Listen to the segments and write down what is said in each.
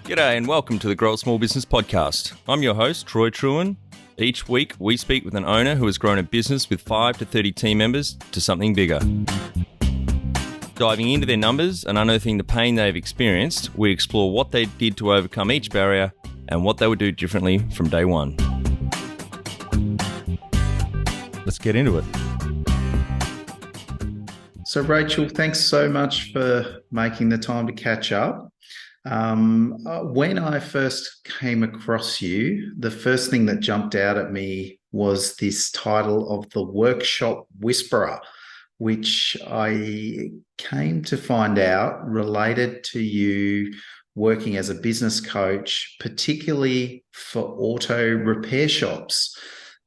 G'day and welcome to the Grow a Small Business Podcast. I'm your host, Troy Truen. Each week, we speak with an owner who has grown a business with 5 to 30 team members to something bigger. Diving into their numbers and unearthing the pain they've experienced, we explore what they did to overcome each barrier and what they would do differently from day one. Let's get into it. So, Rachel, thanks so much for making the time to catch up. When I first came across you, the first thing that jumped out at me was this title of the Workshop Whisperer, which I came to find out related to you working as a business coach, particularly for auto repair shops.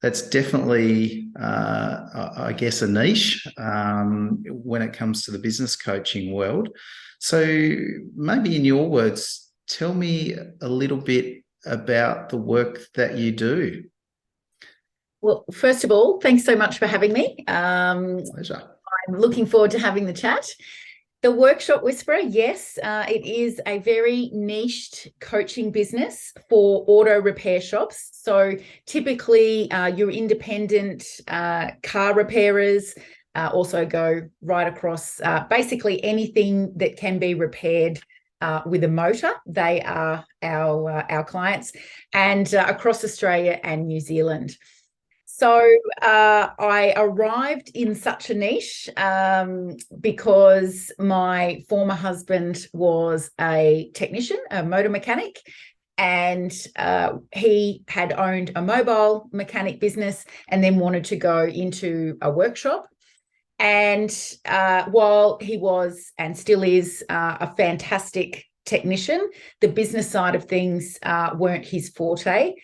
That's definitely, I guess, a niche when it comes to the business coaching world. So maybe in your words, tell me a little bit about the work that you do. Well, first of all, thanks so much for having me. Pleasure. I'm looking forward to having the chat. The Workshop Whisperer, yes, it is a very niched coaching business for auto repair shops. So typically your independent car repairers also go right across basically anything that can be repaired with a motor. They are our clients, and across Australia and New Zealand. So I arrived in such a niche because my former husband was a technician, a motor mechanic, and he had owned a mobile mechanic business and then wanted to go into a workshop. And while he was and still is a fantastic technician, the business side of things weren't his forte.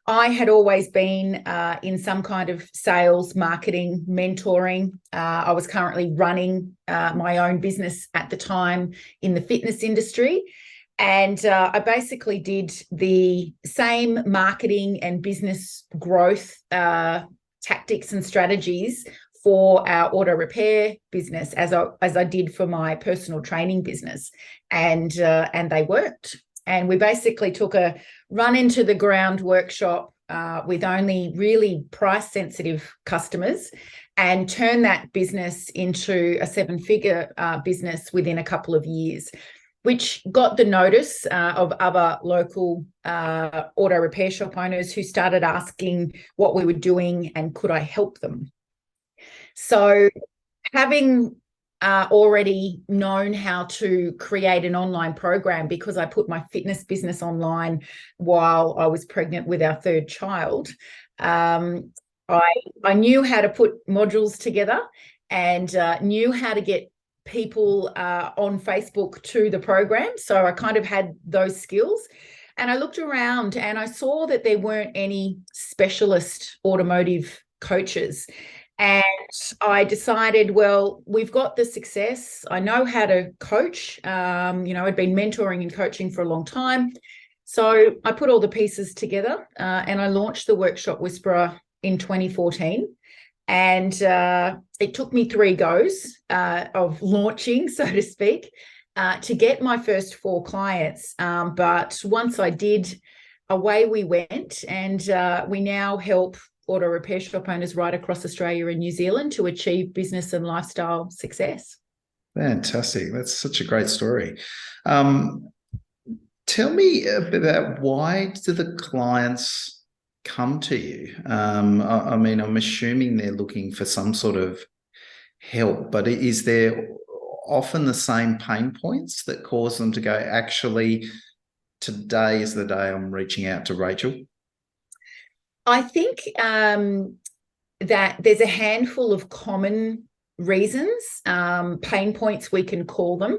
I had always been in some kind of sales, marketing, mentoring. I was currently running my own business at the time in the fitness industry. And I basically did the same marketing and business growth tactics and strategies for our auto repair business as I did for my personal training business. And they worked. And we basically took a run into the ground workshop with only really price-sensitive customers and turned that business into a 7-figure business within a couple of years, which got the notice of other local auto repair shop owners who started asking what we were doing and could I help them. So having already known how to create an online program, because I put my fitness business online while I was pregnant with our third child, I knew how to put modules together and knew how to get people on Facebook to the program. So I kind of had those skills. And I looked around and I saw that there weren't any specialist automotive coaches. And I decided, well, we've got the success. I know how to coach. I'd been mentoring and coaching for a long time. So I put all the pieces together and I launched the Workshop Whisperer in 2014. And it took me 3 goes of launching, so to speak, to get my first 4 clients. But once I did, away we went, and we now help auto repair shop owners right across Australia and New Zealand to achieve business and lifestyle success. Fantastic. That's such a great story. Tell me about why do the clients come to you? I mean, I'm assuming they're looking for some sort of help, but is there often the same pain points that cause them to go, actually, today is the day I'm reaching out to Rachel? I think that there's a handful of common reasons, pain points we can call them,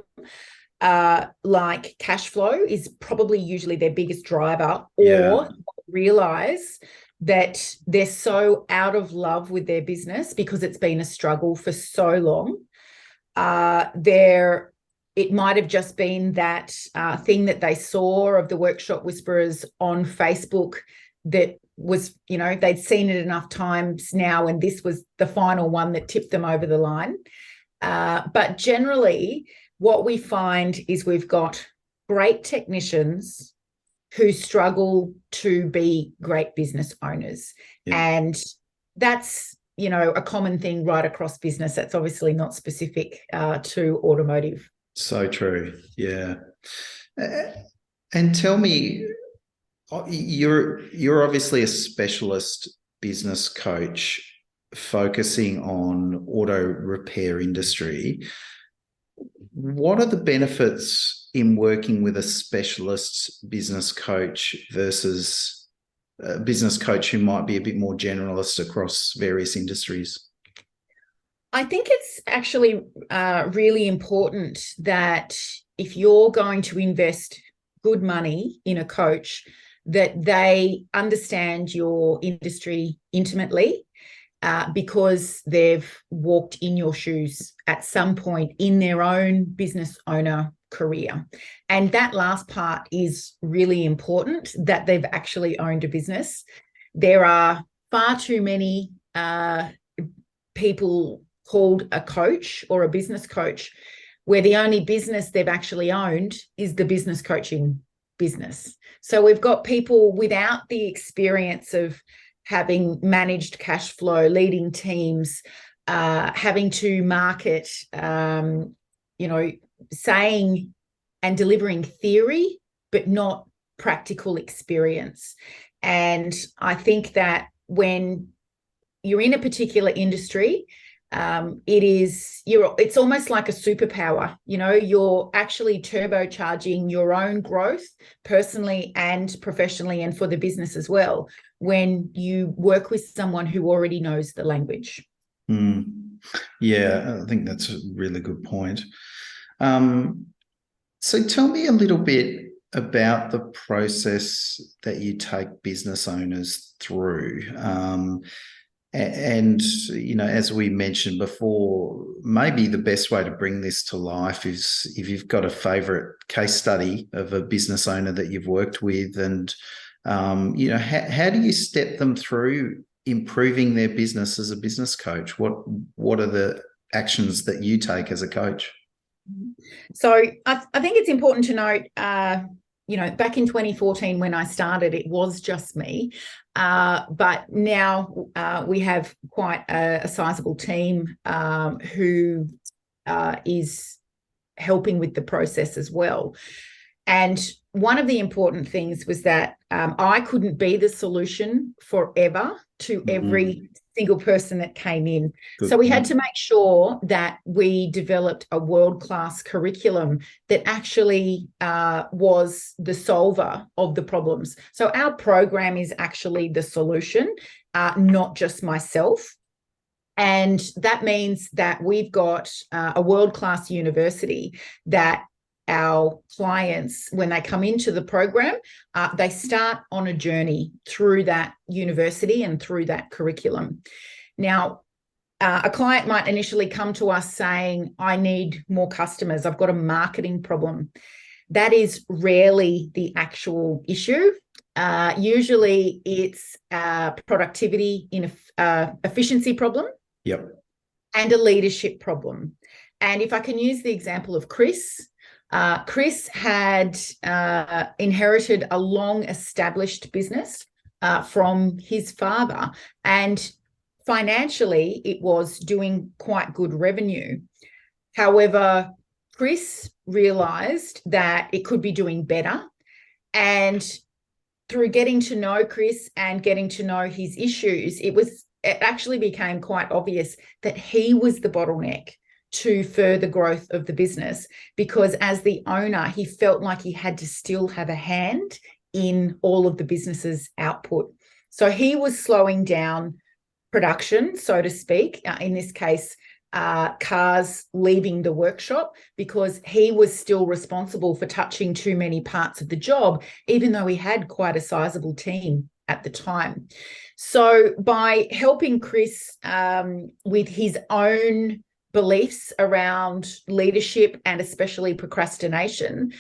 like cash flow is probably usually their biggest driver, or realize that they're so out of love with their business because it's been a struggle for so long. It might have just been that thing that they saw of the Workshop Whisperers on Facebook that was, they'd seen it enough times now, and this was the final one that tipped them over the line. But generally, what we find is we've got great technicians who struggle to be great business owners. Yeah. And that's, a common thing right across business. That's obviously not specific to automotive. So true. Yeah. And tell me, you're obviously a specialist business coach focusing on auto repair industry. What are the benefits in working with a specialist business coach versus a business coach who might be a bit more generalist across various industries? I think it's actually really important that if you're going to invest good money in a coach, that they understand your industry intimately, because they've walked in your shoes at some point in their own business owner career. And that last part is really important, that they've actually owned a business. There are far too many people called a coach or a business coach where the only business they've actually owned is the business coaching business. So we've got people without the experience of having managed cash flow, leading teams, having to market, saying and delivering theory, but not practical experience. And I think that when you're in a particular industry, it's almost like a superpower. You're actually turbocharging your own growth personally and professionally, and for the business as well, when you work with someone who already knows the language. Yeah, I think that's a really good point. So tell me a little bit about the process that you take business owners through. And, as we mentioned before, maybe the best way to bring this to life is if you've got a favorite case study of a business owner that you've worked with, and, how do you step them through improving their business as a business coach? What are the actions that you take as a coach? So I think it's important to note, back in 2014 when I started, it was just me. But now we have quite a sizable team who is helping with the process as well. And one of the important things was that I couldn't be the solution forever to every single person that came in. Good. So we had to make sure that we developed a world-class curriculum that actually was the solver of the problems. So our program is actually the solution, not just myself. And that means that we've got a world-class university that our clients, when they come into the program, they start on a journey through that university and through that curriculum. Now, a client might initially come to us saying, I need more customers. I've got a marketing problem. That is rarely the actual issue. Usually it's a productivity, efficiency problem. Yep. And a leadership problem. And if I can use the example of Chris, Chris had inherited a long-established business from his father, and financially it was doing quite good revenue. However, Chris realised that it could be doing better, and through getting to know Chris and getting to know his issues, it actually became quite obvious that he was the bottleneck to further growth of the business, because as the owner, he felt like he had to still have a hand in all of the business's output. So he was slowing down production, so to speak, in this case, cars leaving the workshop, because he was still responsible for touching too many parts of the job, even though he had quite a sizable team at the time. So by helping Chris with his own beliefs around leadership and especially procrastination,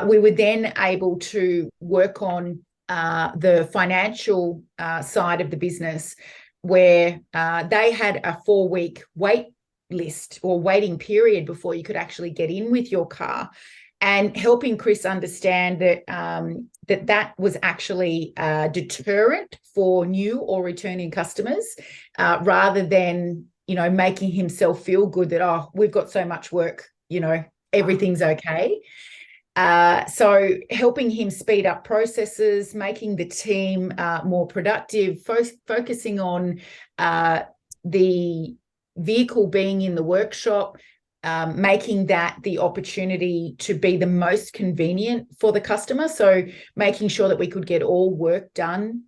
we were then able to work on the financial side of the business, where they had a 4-week wait list or waiting period before you could actually get in with your car. and helping Chris understand that that was actually a deterrent for new or returning customers, rather than, making himself feel good that, oh, we've got so much work, everything's okay. So helping him speed up processes, making the team more productive, focusing on the vehicle being in the workshop, making that the opportunity to be the most convenient for the customer. So making sure that we could get all work done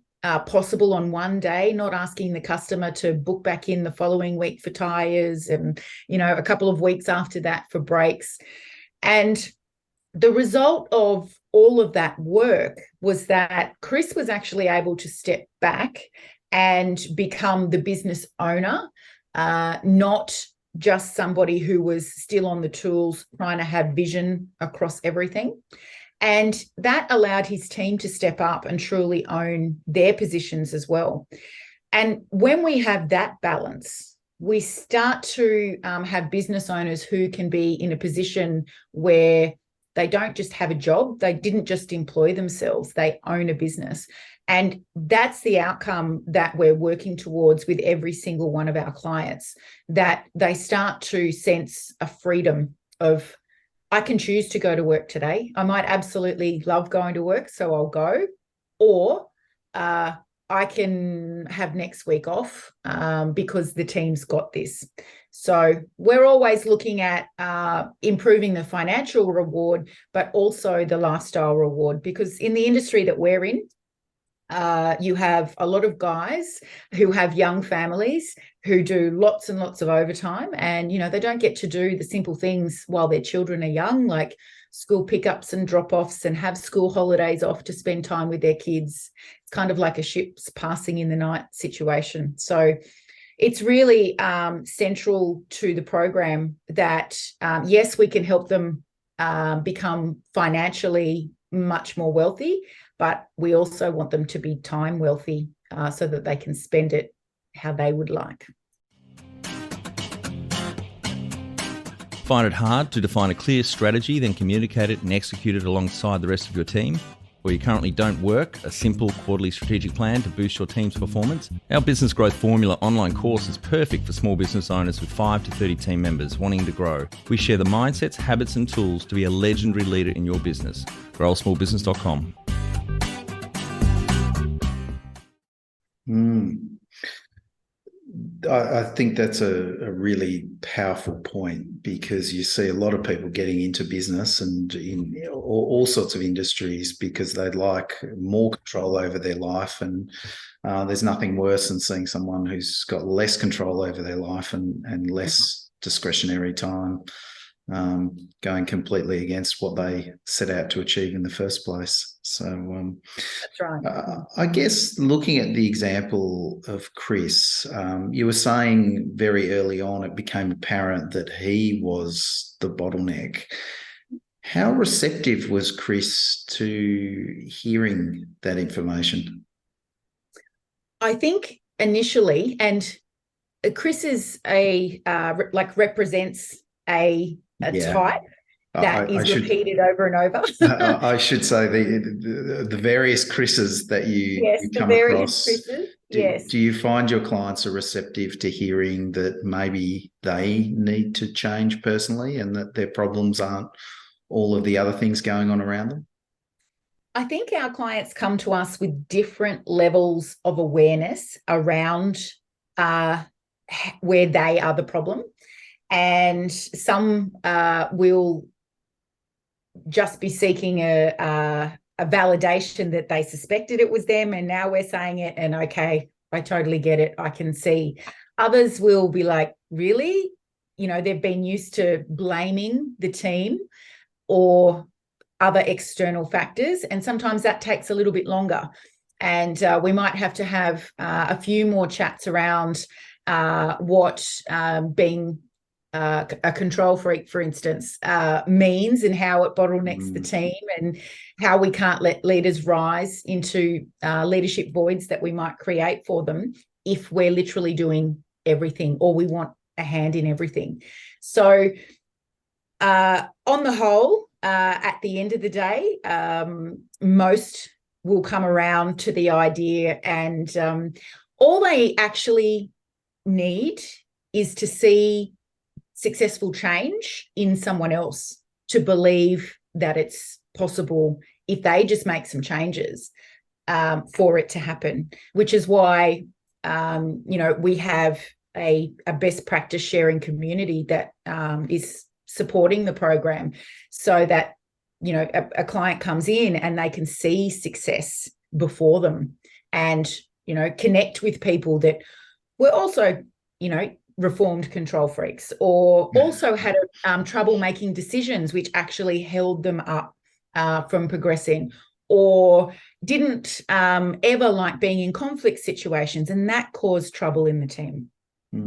possible on one day, not asking the customer to book back in the following week for tires and, a couple of weeks after that for brakes. And the result of all of that work was that Chris was actually able to step back and become the business owner, not just somebody who was still on the tools trying to have vision across everything. And that allowed his team to step up and truly own their positions as well. And when we have that balance, we start to have business owners who can be in a position where they don't just have a job, they didn't just employ themselves, they own a business. And that's the outcome that we're working towards with every single one of our clients, that they start to sense a freedom of, I can choose to go to work today. I might absolutely love going to work, so I'll go. Or I can have next week off because the team's got this. So we're always looking at improving the financial reward, but also the lifestyle reward, because in the industry that we're in, you have a lot of guys who have young families who do lots and lots of overtime, and they don't get to do the simple things while their children are young, like school pickups and drop-offs, and have school holidays off to spend time with their kids. It's kind of like a ship's passing in the night situation. So it's really central to the program that, yes, we can help them become financially much more wealthy, but we also want them to be time wealthy so that they can spend it how they would like. Find it hard to define a clear strategy, then communicate it and execute it alongside the rest of your team? Or you currently don't work a simple quarterly strategic plan to boost your team's performance? Our Business Growth Formula online course is perfect for small business owners with 5 to 30 team members wanting to grow. We share the mindsets, habits and tools to be a legendary leader in your business. growsmallbusiness.com. I think that's a really powerful point, because you see a lot of people getting into business and in all sorts of industries because they'd like more control over their life. And there's nothing worse than seeing someone who's got less control over their life and less discretionary time, going completely against what they set out to achieve in the first place. So that's right. I guess looking at the example of Chris, you were saying very early on it became apparent that he was the bottleneck. How receptive was Chris to hearing that information? I think initially, and Chris is represents a type that is repeated over and over. I should say the various Chris's that you come across. Chris's. Yes. Do you find your clients are receptive to hearing that maybe they need to change personally and that their problems aren't all of the other things going on around them? I think our clients come to us with different levels of awareness around where they are the problem. And some will just be seeking a validation that they suspected it was them, and now we're saying it, and okay, I totally get it, I can see. Others will be like, really? They've been used to blaming the team or other external factors, and sometimes that takes a little bit longer. And we might have to have a few more chats around what being a control freak, for instance, means, and how it bottlenecks the team, and how we can't let leaders rise into leadership voids that we might create for them if we're literally doing everything, or we want a hand in everything. So on the whole, at the end of the day, most will come around to the idea, and all they actually need is to see successful change in someone else to believe that it's possible if they just make some changes for it to happen, which is why, we have a best practice sharing community that is supporting the program, so that, a client comes in and they can see success before them, and, connect with people that were also, reformed control freaks, or also had trouble making decisions, which actually held them up from progressing, or didn't ever like being in conflict situations, and that caused trouble in the team.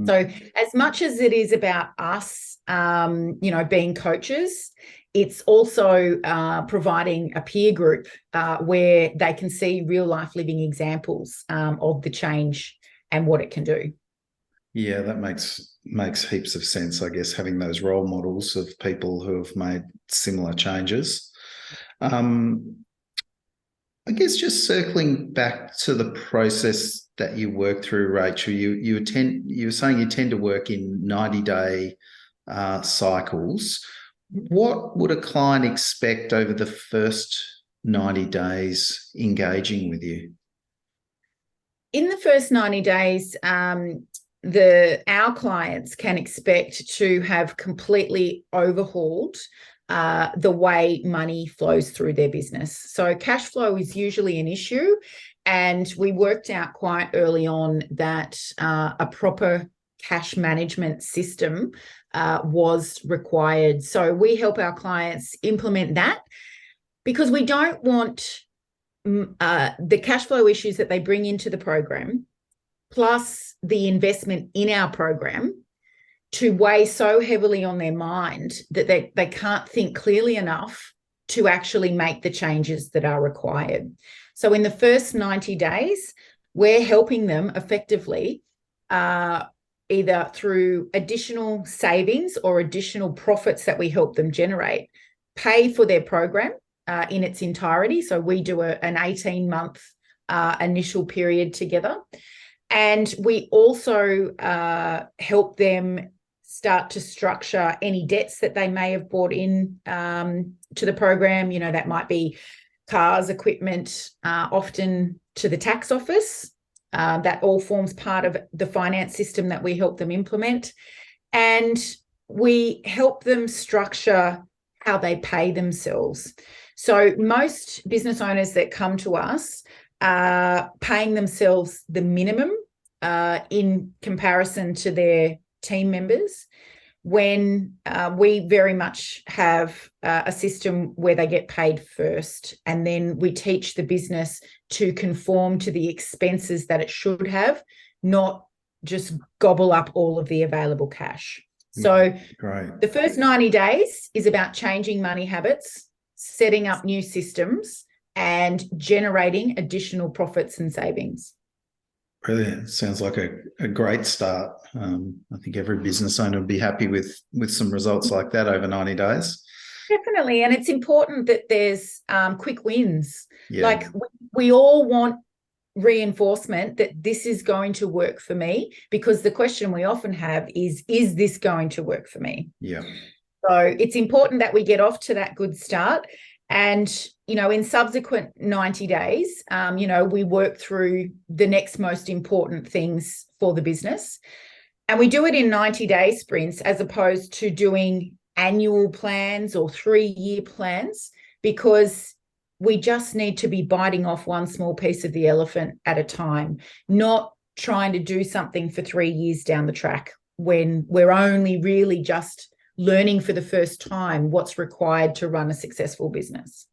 So as much as it is about us, being coaches, it's also providing a peer group where they can see real life living examples of the change and what it can do. Yeah, that makes heaps of sense, I guess, having those role models of people who have made similar changes. I guess just circling back to the process that you work through, Rachel, you were saying you tend to work in 90-day cycles. What would a client expect over the first 90 days engaging with you? In the first 90 days, our clients can expect to have completely overhauled the way money flows through their business. So cash flow is usually an issue, and we worked out quite early on that a proper cash management system was required. So we help our clients implement that, because we don't want the cash flow issues that they bring into the program, plus the investment in our program, to weigh so heavily on their mind that they can't think clearly enough to actually make the changes that are required. So in the first 90 days, we're helping them effectively either through additional savings or additional profits that we help them generate, pay for their program in its entirety. So we do an 18-month initial period together. And we also help them start to structure any debts that they may have brought in to the program. That might be cars, equipment, often to the tax office. That all forms part of the finance system that we help them implement. And we help them structure how they pay themselves. So most business owners that come to us are paying themselves the minimum in comparison to their team members, when we very much have a system where they get paid first, and then we teach the business to conform to the expenses that it should have, not just gobble up all of the available cash. So Great. The first 90 days is about changing money habits, setting up new systems, and generating additional profits and savings. Brilliant. Sounds like a great start. I think every business owner would be happy with some results like that over 90 days. Definitely. And it's important that there's quick wins. Yeah. Like we all want reinforcement that this is going to work for me, because the question we often have is this going to work for me? Yeah. So it's important that we get off to that good start. And, in subsequent 90 days, we work through the next most important things for the business. And we do it in 90-day sprints, as opposed to doing annual plans or 3-year plans, because we just need to be biting off one small piece of the elephant at a time, not trying to do something for 3 years down the track when we're only really just learning for the first time what's required to run a successful business.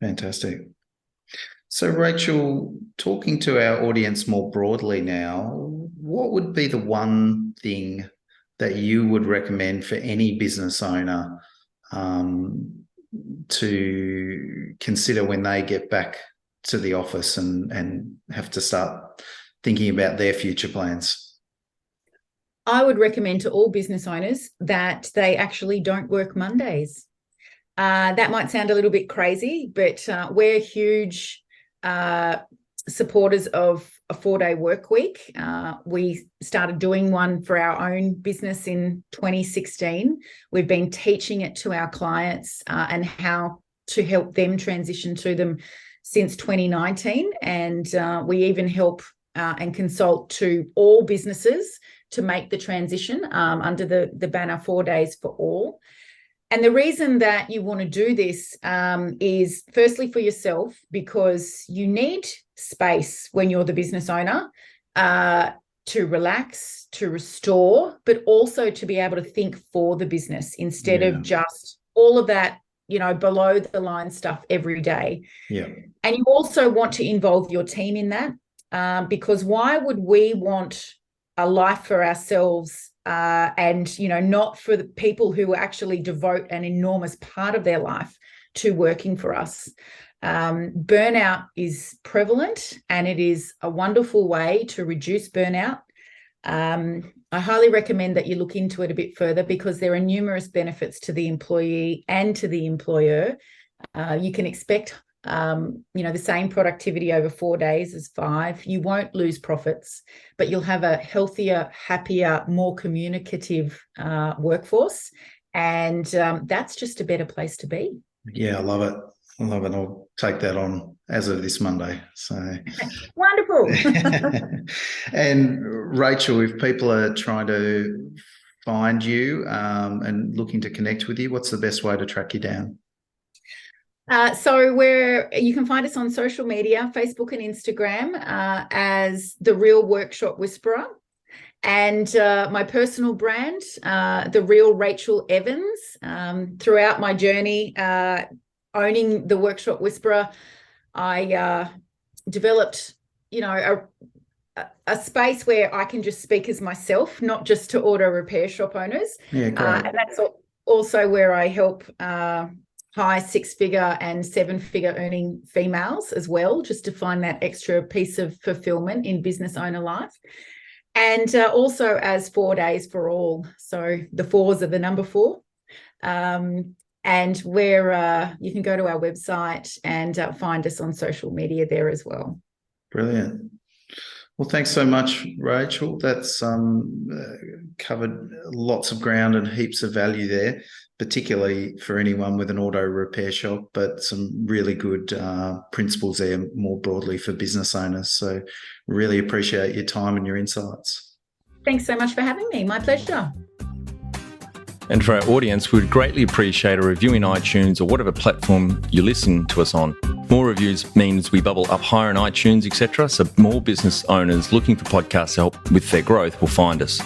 Fantastic. So, Rachel, talking to our audience more broadly now, what would be the one thing that you would recommend for any business owner to consider when they get back to the office and have to start thinking about their future plans? I would recommend to all business owners that they actually don't work Mondays. That might sound a little bit crazy, but we're huge supporters of a 4-day work week. We started doing one for our own business in 2016. We've been teaching it to our clients and how to help them transition to them since 2019. And we even help and consult to all businesses to make the transition under the banner 4 days for all. And the reason that you want to do this is firstly for yourself, because you need space when you're the business owner to relax, to restore, but also to be able to think for the business instead of just all of that, below the line stuff every day. Yeah. And you also want to involve your team in that because why would we want a life for ourselves and not for the people who actually devote an enormous part of their life to working for us? Burnout is prevalent, and it is a wonderful way to reduce burnout. I highly recommend that you look into it a bit further because there are numerous benefits to the employee and to the employer. You can expect the same productivity over 4 days as 5. You won't lose profits, but you'll have a healthier, happier, more communicative workforce. And that's just a better place to be. Yeah, I love it. I'll take that on as of this Monday. So wonderful. And Rachel, if people are trying to find you and looking to connect with you, what's the best way to track you down? So you can find us on social media, Facebook and Instagram, as The Real Workshop Whisperer. And my personal brand, The Real Rachael Evans. Throughout my journey owning The Workshop Whisperer, I developed, a space where I can just speak as myself, not just to auto repair shop owners. Yeah, great. And that's also where I help high 6-figure and 7-figure earning females as well, just to find that extra piece of fulfillment in business owner life. And also as 4 days for all. So the 4s are the number 4. And where you can go to our website and find us on social media there as well. Brilliant. Well, thanks so much, Rachel. That's covered lots of ground and heaps of value there, particularly for anyone with an auto repair shop, but some really good principles there more broadly for business owners. So really appreciate your time and your insights. Thanks so much for having me. My pleasure. And for our audience, we'd greatly appreciate a review in iTunes or whatever platform you listen to us on. More reviews means we bubble up higher in iTunes, etc. So more business owners looking for podcast help with their growth will find us.